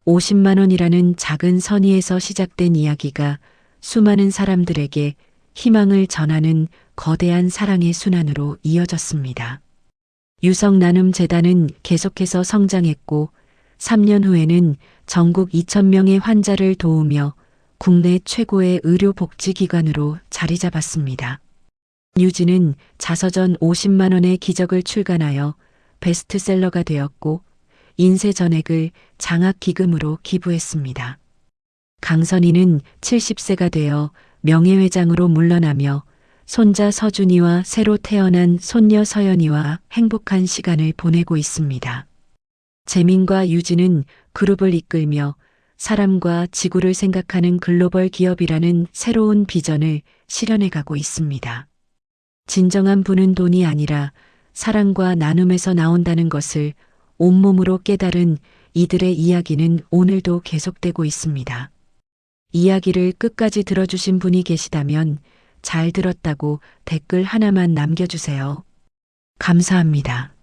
50만 원이라는 작은 선의에서 시작된 이야기가 수많은 사람들에게 희망을 전하는 거대한 사랑의 순환으로 이어졌습니다. 유성나눔재단은 계속해서 성장했고 3년 후에는 전국 2,000명의 환자를 도우며 국내 최고의 의료복지기관으로 자리 잡았습니다. 유진은 자서전 50만 원의 기적을 출간하여 베스트셀러가 되었고 인쇄 전액을 장학기금으로 기부했습니다. 강선희는 70세가 되어 명예회장으로 물러나며 손자 서준이와 새로 태어난 손녀 서연이와 행복한 시간을 보내고 있습니다. 재민과 유진은 그룹을 이끌며 사람과 지구를 생각하는 글로벌 기업이라는 새로운 비전을 실현해가고 있습니다. 진정한 부는 돈이 아니라 사랑과 나눔에서 나온다는 것을 온몸으로 깨달은 이들의 이야기는 오늘도 계속되고 있습니다. 이야기를 끝까지 들어주신 분이 계시다면 잘 들었다고 댓글 하나만 남겨주세요. 감사합니다.